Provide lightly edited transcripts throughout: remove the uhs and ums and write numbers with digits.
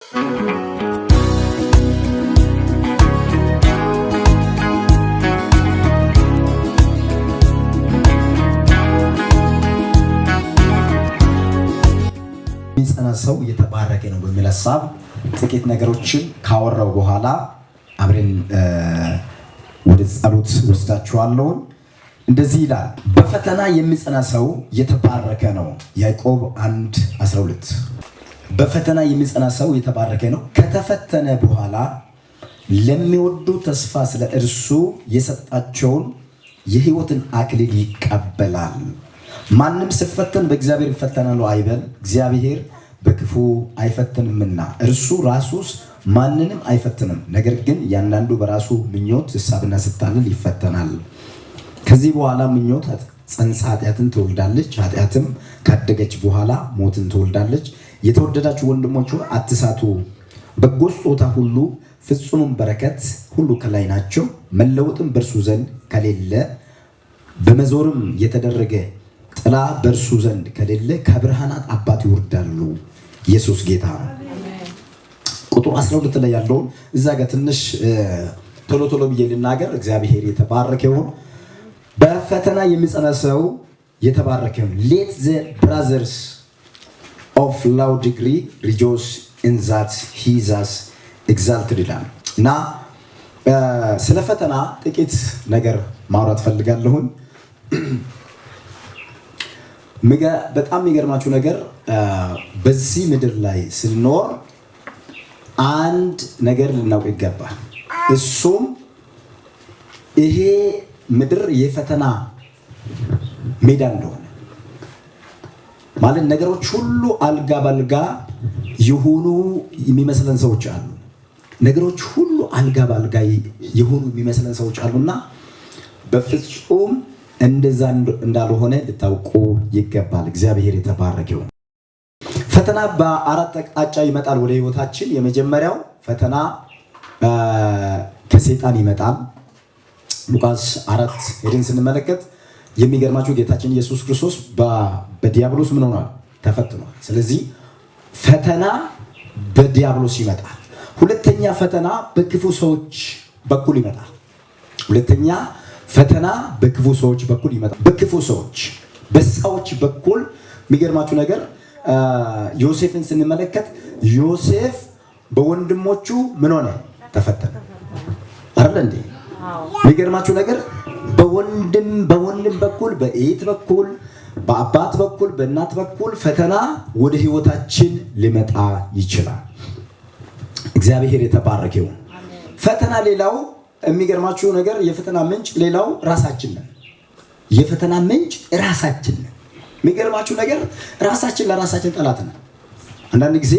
ሰው የተባረከ ነው በሚል ሐሳብ ጥቂት ነገሮችን ካወራው በኋላ አብረን ወደ ጸሎት ወስዳችኋለሁ። እንደዚህ ይላል፣ በፈተና የሚጸና ሰው የተባረከ ነው። ያዕቆብ 1:12 በፈተና የሚጸና ሰው የተባረከ ነው፣ ከተፈተነ በኋላ ለሚወዱ ተስፋ ስለ እርሱ የሰጣቸውን የሕይወትን አክሊል ይቀበላል። ማንም ሲፈተን በእግዚአብሔር ይፈተናል አይበል፣ እግዚአብሔር በክፉ አይፈትንምና እርሱ ራሱስ ማንንም አይፈትንም። ነገር ግን ያንዳንዱ በራሱ ምኞት ሐሳብና ስታልል ይፈተናል። ከዚህ በኋላ ምኞት ጸንሳ ኃጢአትን ትወልዳለች፣ ኃጢአትም ካደገች በኋላ ሞትን ትወልዳለች። የተወደዳችሁ ወንድሞች አትሳቱ። በጎ ስጦታ ሁሉ ፍጹም በረከት ሁሉ ከላይ ናቸው፣ መለወጥም በእርሱ ዘንድ ከሌለ በመዞርም የተደረገ ጥላ በእርሱ ዘንድ ከሌለ ከብርሃናት አባት ይወርዳሉ። ኢየሱስ ጌታ ነው። ቁጥር 12 ላይ ያለውን እዛ ጋር ትንሽ ቶሎ ብዬ ልናገር። እግዚአብሔር የተባረከ ይሁን። በፈተና የሚጸና ሰው የተባረከ ይሁን። Let the brothers of low degree rejoice in that he is exalted ይላል እና ስለ ፈተና ጥቂት ነገር ማውራት ፈልጋለሁኝ። በጣም የሚገርማችሁ ነገር በዚህ ምድር ላይ ስንኖር አንድ ነገር ልናውቅ ይገባል። እሱም ይሄ ምድር የፈተና ሜዳ እንደሆነ ማለት ነገሮች ሁሉ አልጋ ባልጋ የሆኑ የሚመስለን ሰዎች አሉ። ነገሮች ሁሉ አልጋ ባልጋ የሆኑ የሚመስለን ሰዎች አሉና በፍጹም እንደዛ እንዳልሆነ ልታውቁ ይገባል። እግዚአብሔር የተባረከው። ፈተና በአራት አቅጣጫ ይመጣል ወደ ህይወታችን። የመጀመሪያው ፈተና ከሰይጣን ይመጣል። ሉቃስ 4 ሄደን ስንመለከት የሚገርማችሁ ጌታችን ኢየሱስ ክርስቶስ በዲያብሎስ ምን ሆኗል? ተፈትኗል። ስለዚህ ፈተና በዲያብሎስ ይመጣል። ሁለተኛ ፈተና በክፉ ሰዎች በኩል ይመጣል። ሁለተኛ ፈተና በክፉ ሰዎች በኩል ይመጣል። በክፉ ሰዎች በሰዎች በኩል የሚገርማችሁ ነገር ዮሴፍን ስንመለከት ዮሴፍ በወንድሞቹ ምን ሆነ? ተፈተነ አይደል እንዴ? የሚገርማችሁ ነገር በወንድም በኩል በእህት በኩል በአባት በኩል በእናት በኩል ፈተና ወደ ህይወታችን ሊመጣ ይችላል። እግዚአብሔር የተባረከ ይሁን። ፈተና ሌላው የሚገርማችሁ ነገር የፈተና ምንጭ ሌላው ራሳችን ነን። የፈተና ምንጭ ራሳችን ነን። የሚገርማችሁ ነገር ራሳችን ለራሳችን ጠላት ነን። አንዳንድ ጊዜ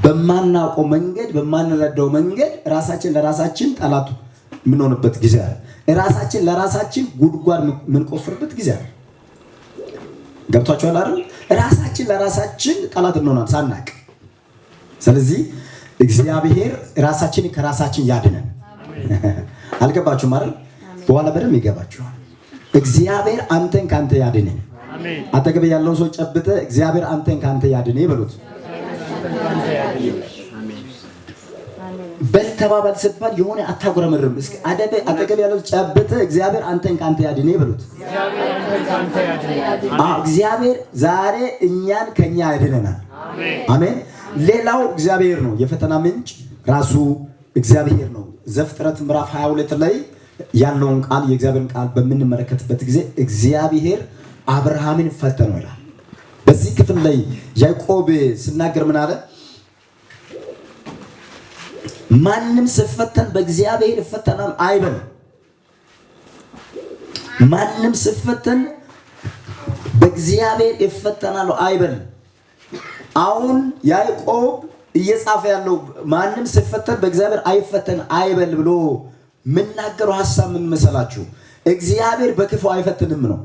በማናውቀው መንገድ በማንረዳው መንገድ ራሳችን ለራሳችን ጠላት የምንሆንበት ጊዜ አለ። ራሳችን ለራሳችን ጉድጓድ የምንቆፍርበት ጊዜ አለ። ገብቷችኋል አይደል? ራሳችን ለራሳችን ጠላት እንሆናለን ሳናቅ። ስለዚህ እግዚአብሔር ራሳችንን ከራሳችን ያድነን። አልገባችሁም አይደል? በኋላ በደንብ ይገባችኋል። እግዚአብሔር አንተን ካንተ ያድነህ። አጠገብ ያለው ሰው ጨብጠ እግዚአብሔር አንተን ካንተ ያድነህ በሉት። በልተባባል ሲባል የሆነ አታጉረመርም። እስኪ አጠገብ ያለው ጨብጠ እግዚአብሔር አንተን ካንተ ያድነህ በሉት። እግዚአብሔር ዛሬ እኛን ከኛ ያድነናል። አሜን። ሌላው እግዚአብሔር ነው። የፈተና ምንጭ ራሱ እግዚአብሔር ነው። ዘፍጥረት ምዕራፍ 22 ላይ ያለውን ቃል የእግዚአብሔርን ቃል በምንመለከትበት ጊዜ እግዚአብሔር አብርሃምን ፈተነው ይላል። በዚህ ክፍል ላይ ያዕቆብ ሲናገር ምን አለ? ማንም ሲፈተን በእግዚአብሔር ይፈተናል አይበል። ማንም ሲፈተን በእግዚአብሔር ይፈተናል አይበል። አሁን ያዕቆብ እየጻፈ ያለው ማንም ሲፈተን በእግዚአብሔር አይፈተን አይበል ብሎ የምናገረው ሐሳብ ምን መሰላችሁ? እግዚአብሔር በክፉ አይፈትንም ነው።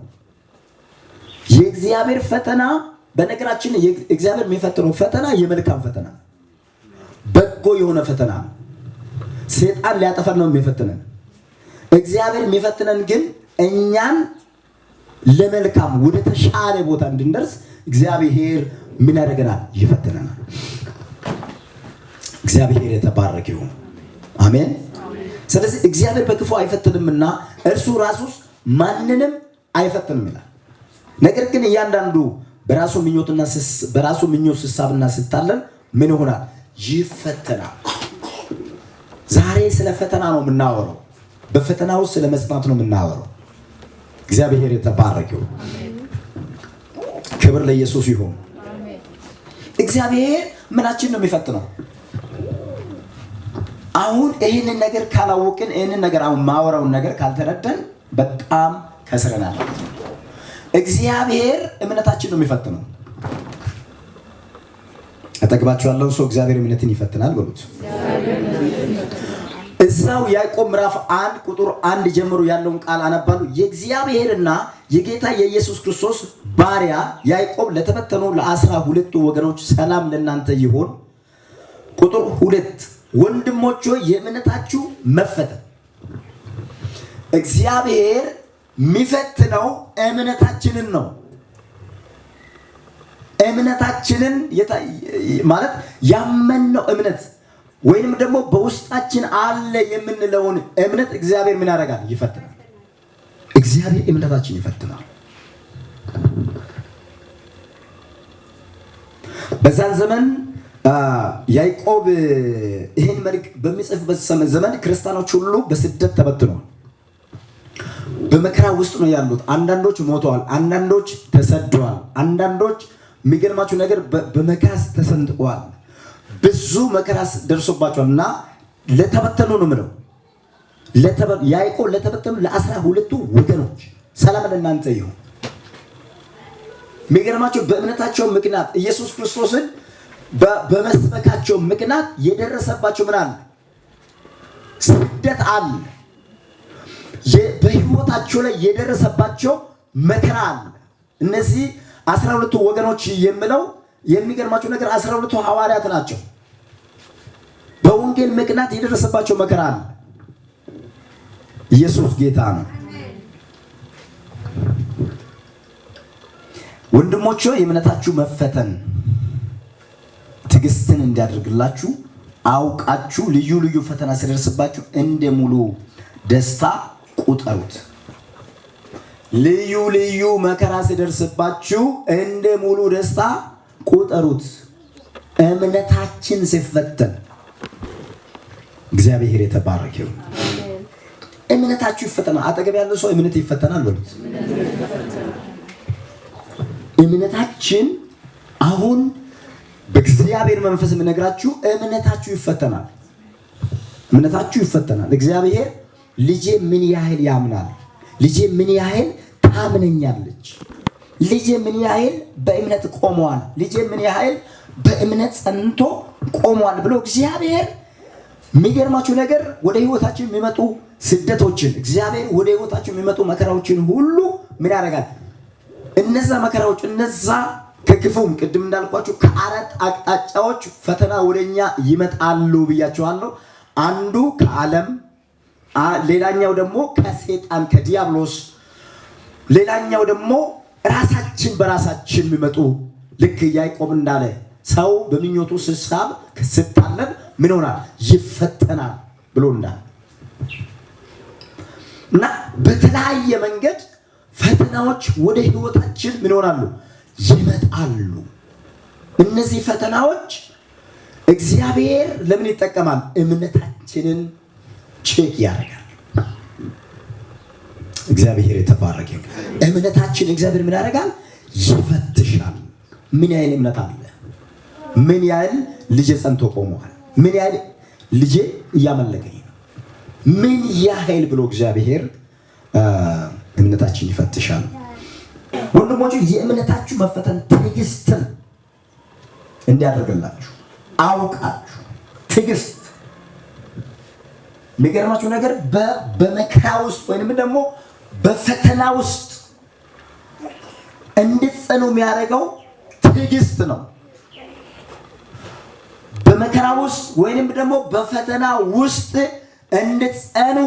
የእግዚአብሔር ፈተና በነገራችን እግዚአብሔር የሚፈትነው ፈተና የመልካም ፈተና በጎ የሆነ ፈተና ነው። ሰይጣን ሊያጠፋን ነው የሚፈትነን። እግዚአብሔር የሚፈትነን ግን እኛን ለመልካም ወደ ተሻለ ቦታ እንድንደርስ እግዚአብሔር ምን ያደርገናል? ይፈትነናል። እግዚአብሔር የተባረከ ይሁን። አሜን። ስለዚህ እግዚአብሔር በክፉ አይፈትንምና እርሱ ራሱስ ማንንም አይፈትንም ይላል። ነገር ግን እያንዳንዱ በራሱ ምኞት ስሳብና ስታለን ምን ይሆናል? ይፈተናል። ዛሬ ስለ ፈተና ነው የምናወራው። በፈተና ውስጥ ስለ መጽናት ነው የምናወራው። እግዚአብሔር የተባረከ ይሁን። ክብር ለኢየሱስ ይሁን። እግዚአብሔር ምናችን ነው የሚፈትነው? አሁን ይህንን ነገር ካላወቅን፣ ይህንን ነገር አሁን ማወራውን ነገር ካልተረዳን በጣም ከስረናል። እግዚአብሔር እምነታችን ነው የሚፈትነው። አጠገባችሁ ያለው ሰው እግዚአብሔር እምነትን ይፈትናል በሉት። እዛው ያዕቆብ ምዕራፍ 1 ቁጥር 1 ጀምሮ ያለውን ቃል አነባለሁ። የእግዚአብሔርና የጌታ የኢየሱስ ክርስቶስ ባሪያ ያዕቆብ ለተፈተኑ ለ12 ወገኖች ሰላም ለእናንተ ይሁን። ቁጥር 2 ወንድሞች ሆይ የእምነታችሁ መፈተን። እግዚአብሔር የሚፈትነው እምነታችንን ነው። እምነታችንን ማለት ያመንነው እምነት ወይንም ደግሞ በውስጣችን አለ የምንለውን እምነት እግዚአብሔር ምን ያደርጋል? ይፈትናል። እግዚአብሔር እምነታችን ይፈትናል። በዛን ዘመን ያዕቆብ ይህን መልእክት በሚጽፍበት ዘመን ክርስቲያኖች ሁሉ በስደት ተበትነዋል። በመከራ ውስጥ ነው ያሉት። አንዳንዶች ሞተዋል፣ አንዳንዶች ተሰደዋል፣ አንዳንዶች የሚገርማችሁ ነገር በመጋዝ ተሰንጥቀዋል። ብዙ መከራ ደርሶባቸዋል እና ለተበተኑ ነው ምለው ያዕቆብ ለተበተኑ ለ12ቱ ወገኖች ሰላም ለእናንተ ይሁን። የሚገርማቸው በእምነታቸው ምክንያት ኢየሱስ ክርስቶስን በመስበካቸው ምክንያት የደረሰባቸው ምን አለ? ስደት አለ። በህይወታቸው ላይ የደረሰባቸው መከራ አለ። እነዚህ 12ቱ ወገኖች የምለው የሚገርማቸው ነገር 12ቱ ሐዋርያት ናቸው። በወንጌል ምክንያት የደረሰባቸው መከራ አለ። ኢየሱስ ጌታ ነው። ወንድሞች የእምነታችሁ መፈተን ትዕግስትን እንዲያደርግላችሁ አውቃችሁ ልዩ ልዩ ፈተና ሲደርስባችሁ እንደ ሙሉ ደስታ ቁጠሩት። ልዩ ልዩ መከራ ሲደርስባችሁ እንደ ሙሉ ደስታ ቁጠሩት። እምነታችን ሲፈተን እግዚአብሔር የተባረከ ይሁን። እምነታችሁ ይፈተናል። አጠገብ ያለው ሰው እምነት ይፈተናል በሉት። እምነታችን አሁን በእግዚአብሔር መንፈስ የምነግራችሁ እምነታችሁ ይፈተናል። እምነታችሁ ይፈተናል። እግዚአብሔር ልጄ ምን ያህል ያምናል፣ ልጄ ምን ያህል ታምነኛለች፣ ልጄ ምን ያህል በእምነት ቆመዋል፣ ልጄ ምን ያህል በእምነት ጸንቶ ቆመዋል ብሎ እግዚአብሔር የሚገርማችሁ ነገር ወደ ህይወታችን የሚመጡ ስደቶችን እግዚአብሔር ወደ ህይወታችን የሚመጡ መከራዎችን ሁሉ ምን ያደርጋል? እነዛ መከራዎች እነዛ ከክፉም ቅድም እንዳልኳችሁ ከአራት አቅጣጫዎች ፈተና ወደኛ ይመጣሉ ብያችኋለሁ። አንዱ ከዓለም፣ ሌላኛው ደግሞ ከሰይጣን ከዲያብሎስ፣ ሌላኛው ደግሞ ራሳችን በራሳችን የሚመጡ ልክ ያዕቆብ እንዳለ ሰው በምኞቱ ስሳብ ስታለብ ምን ሆናል? ይፈተናል ብሎ እንዳለ እና በተለያየ መንገድ ፈተናዎች ወደ ህይወታችን ምን ይሆናሉ? ይመጣሉ። እነዚህ ፈተናዎች እግዚአብሔር ለምን ይጠቀማል? እምነታችንን ቼክ ያደርጋል። እግዚአብሔር የተባረከ ይሁን። እምነታችን እግዚአብሔር ምን ያደርጋል? ይፈትሻል። ምን ያህል እምነት አለ? ምን ያህል ልጄ ጸንቶ ቆመዋል? ምን ያህል ልጄ እያመለከኝ ነው? ምን ያህል ብሎ እግዚአብሔር እምነታችን ይፈትሻል። ወንድሞች የእምነታችሁ መፈተን ትዕግስትን እንዲያደርግላችሁ አውቃችሁ ትዕግስት የሚገርማችሁ ነገር በመከራ ውስጥ ወይንም ደግሞ በፈተና ውስጥ እንድትጸኑ የሚያደርገው ትዕግስት ነው። በመከራ ውስጥ ወይንም ደግሞ በፈተና ውስጥ እንድትጸኑ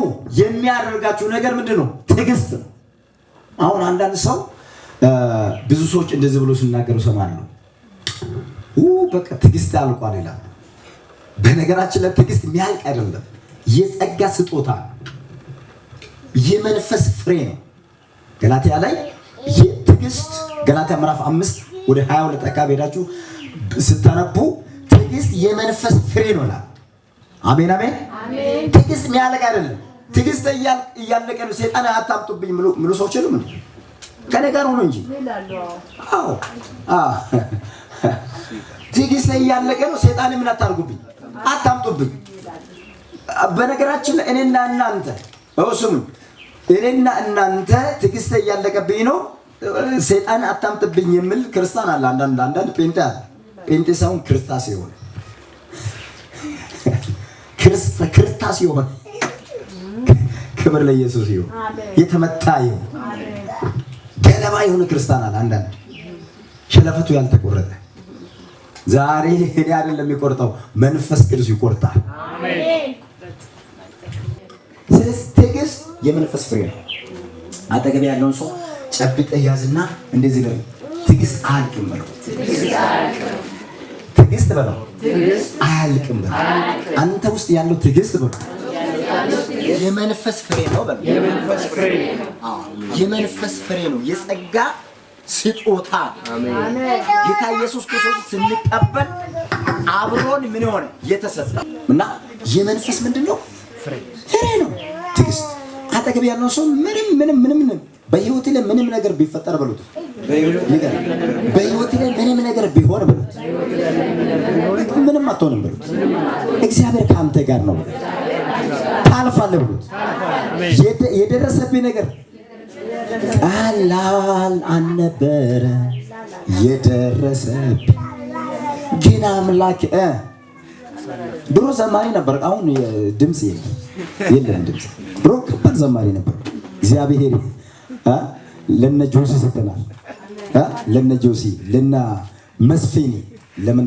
የሚያደርጋችሁ ነገር ምንድን ነው? ትዕግስት ነው። አሁን አንዳንድ ሰው ብዙ ሰዎች እንደዚህ ብሎ ሲናገሩ ሰማለሁ። በቃ ትዕግስት አልቋል ይላል። በነገራችን ላይ ትዕግስት የሚያልቅ አይደለም፣ የጸጋ ስጦታ የመንፈስ ፍሬ ነው። ገላትያ ላይ ትዕግስት ገላትያ ምዕራፍ 5 ወደ 22 አካባቢ ሄዳችሁ ስታነቡ ትዕግስት የመንፈስ ፍሬ ነው ይላል። አሜን አሜን። ትዕግስት የሚያልቅ አይደለም። ትዕግስት እያለቀ ነው። ሰይጣን አታምጡብኝ ምሉ ሰዎች የሉም እንዴ? ከኔ ጋር ሆኖ እንጂ አዎ ትዕግስት እያለቀ ነው። ሰይጣን ምን አታርጉብኝ፣ አታምጡብኝ። በነገራችን ላይ እኔና እናንተ ስሙኝ፣ እኔና እናንተ ትዕግስት እያለቀብኝ ነው ሰይጣን አታምጥብኝ የሚል ክርስቲያን አለ። አንዳንድ ጴንጤ አለ። ጴንጤ ሳይሆን ክርስታስ ይሆን ክርስታስ ይሆን። ክብር ለኢየሱስ ይሁን። የተመታ ይሁን ገለባ የሆነ ክርስቲያን አለ። አንዳንድ ሸለፈቱ ያልተቆረጠ ዛሬ እኔ አይደለም የሚቆርጠው መንፈስ ቅዱስ ይቆርጣል። አሜን። ስለዚህ ትዕግስት የመንፈስ ፍሬ ነው። አጠገብ ያለውን ሰው ጨብጠህ ያዝና እንደዚህ ነው፣ ትዕግስት አያልቅም በለው። ትዕግስት በለው አያልቅም በለው። አንተ ውስጥ ያለው ትዕግስት በለው የመንፈስ ፍሬ ነው በለው። የመንፈስ ፍሬ ነው፣ የጸጋ ስጦታ። ጌታ ኢየሱስ ክርስቶስ ስንቀበል አብሮን ምን ሆነ የተሰጠ እና የመንፈስ ምንድነው? ፍሬ ነው ትዕግስት። አጠገብ ያለው ሰው ምንም በህይወት ላይ ምንም ነገር ቢፈጠር በሉት፣ በህይወት ላይ ምንም ነገር ቢሆን በሉት፣ ምንም አትሆንም በሉት፣ እግዚአብሔር ከአንተ ጋር ነው በሉት፣ ታልፋለህ በሉት። የደረሰብኝ ነገር ቀላል አልነበረ የደረሰብኝ ግን አምላክ ድሮ ዘማሪ ነበር። አሁን ድምጽ የለም። ድምጽ ድሮ ከባድ ዘማሪ ነበር። እግዚአብሔር ለነ ጆሲ ሰጠናል። ለነ ጆሲ ለና መስፊኒ ለምን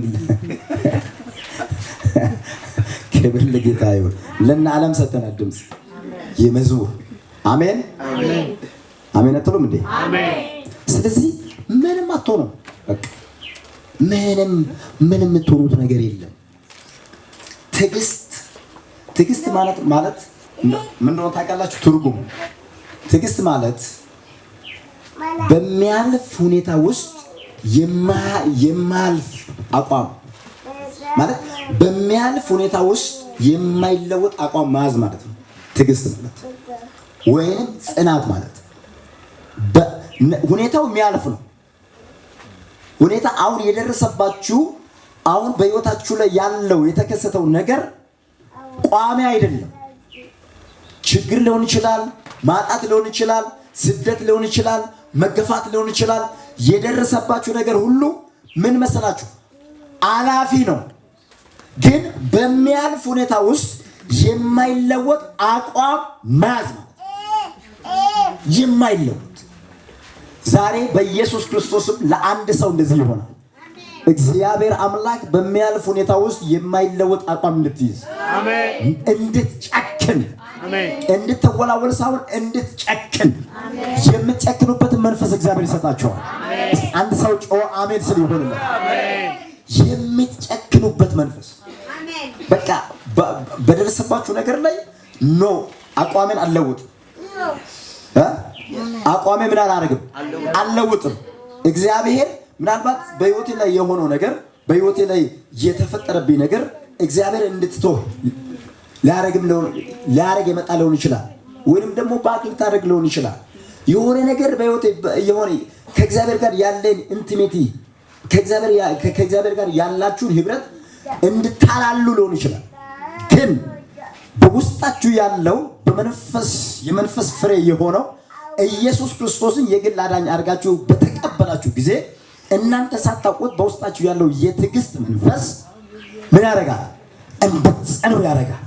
ክብር ለጌታ ይሁን። ለና ዓለም ሰጠናል ድምጽ የመዝሙር አሜን አሜን አትሉም እንዴ? አሜን። ስለዚህ ምንም አትሆኑም። በቃ ምንም የምትሆኑት ነገር የለም። ትዕግስት ማለት ምን ነው ታውቃላችሁ? ትርጉም ትዕግስት ማለት በሚያልፍ ሁኔታ ውስጥ የማያልፍ አቋም ማለት በሚያልፍ ሁኔታ ውስጥ የማይለወጥ አቋም መያዝ ማለት ነው። ትዕግስት ማለት ወይም ጽናት ማለት ሁኔታው የሚያልፍ ነው። ሁኔታ አሁን የደረሰባችሁ አሁን በህይወታችሁ ላይ ያለው የተከሰተው ነገር ቋሚ አይደለም። ችግር ሊሆን ይችላል፣ ማጣት ሊሆን ይችላል፣ ስደት ሊሆን ይችላል፣ መገፋት ሊሆን ይችላል። የደረሰባችሁ ነገር ሁሉ ምን መሰላችሁ? አላፊ ነው። ግን በሚያልፍ ሁኔታ ውስጥ የማይለወጥ አቋም መያዝ ነው። የማይለወጥ ዛሬ በኢየሱስ ክርስቶስም ለአንድ ሰው እንደዚህ ይሆናል። እግዚአብሔር አምላክ በሚያልፍ ሁኔታ ውስጥ የማይለወጥ አቋም እንድትይዝ፣ አሜን፣ እንድትጨክን፣ አሜን፣ እንድትወላወል ሳይሆን እንድትጨክን፣ የምትጨክኑበትን መንፈስ እግዚአብሔር ይሰጣቸዋል። አንድ ሰው ጮህ አሜን ስል ይሆንልህ። አሜን። የምትጨክኑበት መንፈስ በቃ በደረሰባችሁ ነገር ላይ ኖ አቋሜን አልለውጥም፣ አቋሜ ምን አላደርግም አልለውጥም። እግዚአብሔር ምናልባት በህይወቴ ላይ የሆነው ነገር በህይወቴ ላይ የተፈጠረብኝ ነገር እግዚአብሔር እንድትተው ሊያረግ የመጣ ሊሆን ይችላል። ወይንም ደግሞ ባክል ታደርግ ሊሆን ይችላል። የሆነ ነገር በህይወቴ የሆነ ከእግዚአብሔር ጋር ያለን ኢንቲሜቲ ከእግዚአብሔር ጋር ያላችሁን ህብረት እንድታላሉ ሊሆን ይችላል። ግን በውስጣችሁ ያለው የመንፈስ ፍሬ የሆነው ኢየሱስ ክርስቶስን የግል አዳኝ አድርጋችሁ በተቀበላችሁ ጊዜ እናንተ ሳታውቁት በውስጣችሁ ያለው የትዕግስት መንፈስ ምን ያደርጋል? እንድትጸኑ ያደርጋል።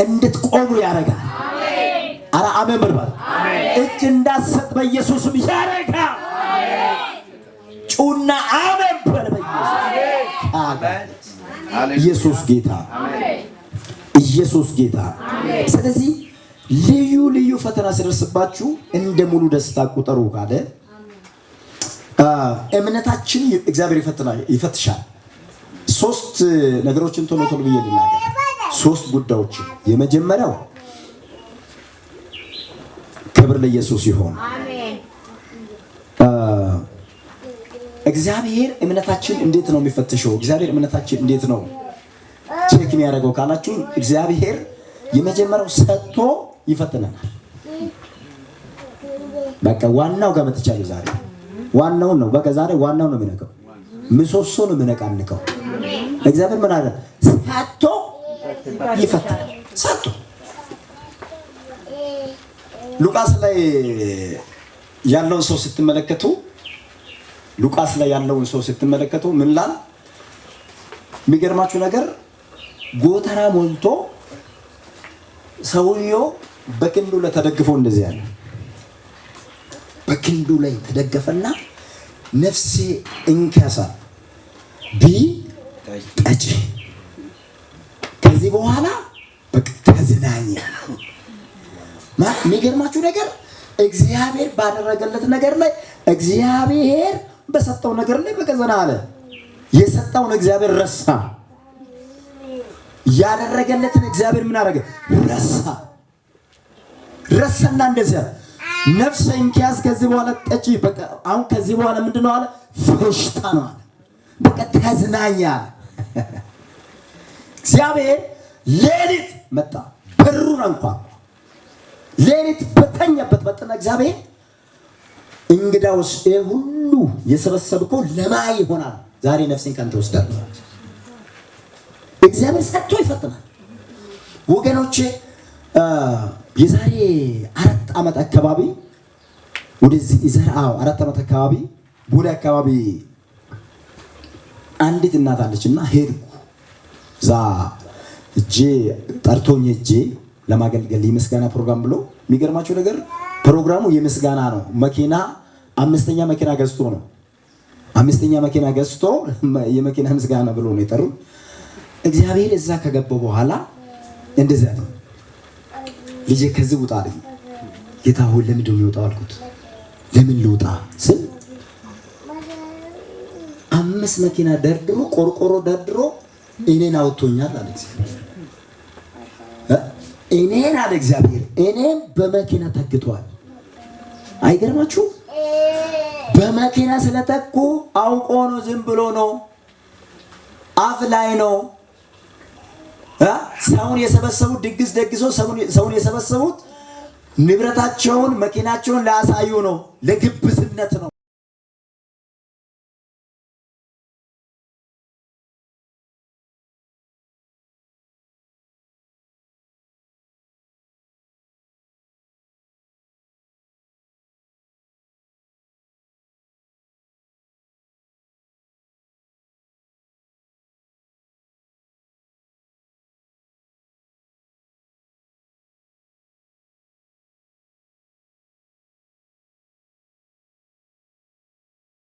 እንድትቆሙ ያደርጋል። አረ አሜን በል። እጅ እንዳትሰጥ በኢየሱስም ያደርጋል። ጩና አሜን በል። ኢየሱስ ጌታ፣ ኢየሱስ ጌታ። ስለዚህ ልዩ ፈተና ሲደርስባችሁ እንደ ሙሉ ደስታ ቁጠሩ ካለ እምነታችን እግዚአብሔር ይፈትሻል። ሶስት ነገሮችን ቶሎ ቶሎ ብዬ ልናገር። ሶስት ጉዳዮች። የመጀመሪያው ክብር ለኢየሱስ ይሁን። አሜን። እግዚአብሔር እምነታችን እንዴት ነው የሚፈትሸው? እግዚአብሔር እምነታችን እንዴት ነው ቼክ የሚያደርገው ካላችሁ፣ እግዚአብሔር የመጀመሪያው ሰጥቶ ይፈትነናል። በቃ ዋናው ጋር መጥቻለሁ ዛሬ። ዋናውን ነው በቃ ዛሬ ዋናው ነው የሚነካው፣ ምሰሶ ነው የሚነቃንቀው። እግዚአብሔር ምን አለ? ሰጥቶ ይፈትናል። ሰጥቶ ሉቃስ ላይ ያለውን ሰው ስትመለከቱ ምን ላል? የሚገርማችሁ ነገር ጎተራ ሞልቶ ሰውየው በክንዱ ላይ ተደግፎ እንደዚህ ያለ በክንዱ ላይ ተደገፈና ነፍሴ እንከሳ ቢ ጠጪ ከዚህ በኋላ በቃ ተዝናኛ። የሚገርማችሁ ነገር እግዚአብሔር ባደረገለት ነገር ላይ እግዚአብሔር በሰጠው ነገር ላይ በቃ ዘና አለ። የሰጠውን እግዚአብሔር ረሳ። ያደረገለትን እግዚአብሔር ምን አደረገ? ረሳና እንደዚያ ነፍስ እንኪያዝ ከዚህ በኋላ ጠጪ፣ በቃ አሁን ከዚህ በኋላ ምንድነው አለ? ፌሽታ ነው አለ። በቃ ተዝናኛ። እግዚአብሔር ሌሊት መጣ፣ በሩን አንኳኳ። ሌሊት በተኛበት መጣና እግዚአብሔር እንግዳውስ ይሄ ሁሉ የሰበሰብከው ለማን ይሆናል? ዛሬ ነፍሴን ካንተ ወስዳለሁ። እግዚአብሔር ሰጥቶ ይፈትናል ወገኖቼ። የዛሬ 4 ዓመት አካባቢ ወደዚህ 4 ዓመት አካባቢ ቦሌ አካባቢ አንዲት እናት አለችና ሄድኩ። ዛ ጠርቶኝ ለማገልገል የምስጋና ፕሮግራም ብሎ፣ የሚገርማቸው ነገር ፕሮግራሙ የምስጋና ነው። መኪና 5ኛ መኪና ገዝቶ ነው 5ኛ መኪና ገዝቶ የመኪና ምስጋና ብሎ ነው የጠሩት። እግዚአብሔር እዛ ከገባው በኋላ እንደዚያ ነው። ልጄ ከዚህ ውጣ አለኝ። ጌታ ሆይ ለምንድን ነው የወጣው አልኩት። ለምን ልውጣ ስል 5 መኪና ደርድሮ ቆርቆሮ ደርድሮ እኔን አውጥቶኛል አለ እግዚአብሔር። እኔን አለ እግዚአብሔር እኔም በመኪና ተክቷል። አይገርማችሁ? በመኪና ስለተኩ አውቆ ነው፣ ዝም ብሎ ነው፣ አፍ ላይ ነው። ሰውን የሰበሰቡት ድግስ ደግሶ ሰውን የሰበሰቡት ንብረታቸውን መኪናቸውን ላያሳዩ ነው፣ ለግብዝነት ነው።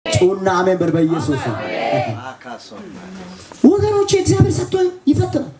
ጩና አሜን በኢየሱስ ወገኖቼ። እግዚአብሔር ሰጥቶ ይፈትናል።